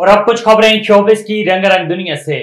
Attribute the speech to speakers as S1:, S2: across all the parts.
S1: और अब कुछ खबरें शोबिस की रंग रंग दुनिया से।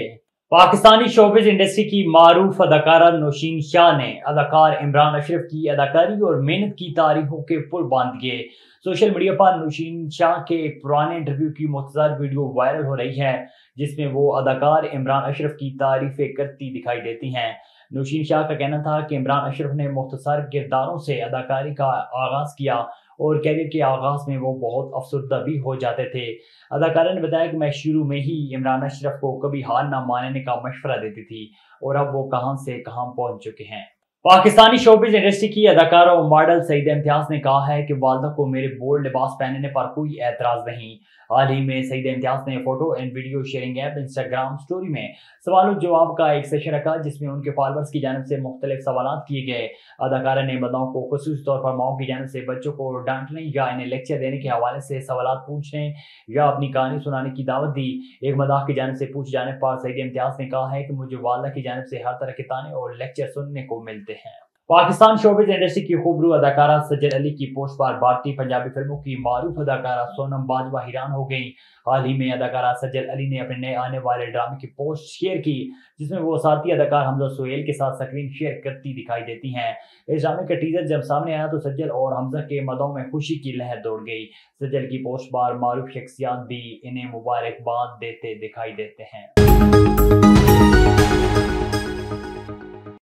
S1: पाकिस्तानी शोबिस इंडस्ट्री की मारूफ अदाकारा नौशीन शाह ने अदाकार इमरान अशरफ की अदाकारी और मेहनत की तारीफों के पुल बांध दिए। सोशल मीडिया पर नौशीन शाह के एक पुराने इंटरव्यू की मुख्तसर वीडियो वायरल हो रही है, जिसमें वो अदाकार इमरान अशरफ की तारीफें करती दिखाई देती हैं। नौशीन शाह का कहना था कि इमरान अशरफ ने मुख्तसर किरदारों से अदाकारी का आगाज किया और कैरियर के आगाज में वो बहुत अफसरदा भी हो जाते थे। अदाकारा ने बताया कि मैं शुरू में ही इमरान अशरफ को कभी हार न मानने का मशवरा देती थी और अब वो कहां से कहां पहुंच चुके हैं। पाकिस्तानी शोबिस इंडस्ट्री की अदाकारा और मॉडल सईदा इम्तियाज ने कहा है कि वालदा को मेरे बोल्ड लिबास पहनने पर कोई एतराज नहीं। हाल ही में सईदा इम्तियाज ने photo and video sharing app Instagram story में सवाल जवाब का एक सेशन रखा, जिसमें उनके फॉलोअर्स की जानिब से मुख्तलिफ सवाल किए गए। अदाकारा ने मर्दों को खुसूसी तौर पर माओं की जानिब से बच्चों को डांटने या इन्हें लेक्चर देने के हवाले से सवाल पूछने या अपनी कहानी सुनाने की दावत दी। एक मदाह की जानिब से पूछे जाने पर सईदा इम्तियाज ने कहा है कि मुझे वालदा की जानिब से हर तरह के ताने और लेक्चर सुनने को मिलते हैं। पाकिस्तान शोबिस इंडस्ट्री की खूबरू अदाकारा सज्जल अली की पोस्ट पर भारतीय पंजाबी फिल्मों की मारूफ अदाकारा सोनम बाजवा हैरान हो गई। हाल ही में अदाकारा सज्जल अली ने अपने नए आने वाले ड्रामे की पोस्ट शेयर की, जिसमें वो साथी अदाकार हमजा सुहेल के साथ स्क्रीन शेयर करती दिखाई देती हैं। इस ड्रामे का टीजर जब सामने आया तो सज्जल और हमजा के मदों में खुशी की लहर दौड़ गई। सज्जल की पोस्ट पर मारूफ शख्सियात भी इन्हें मुबारकबाद देते दिखाई देते हैं।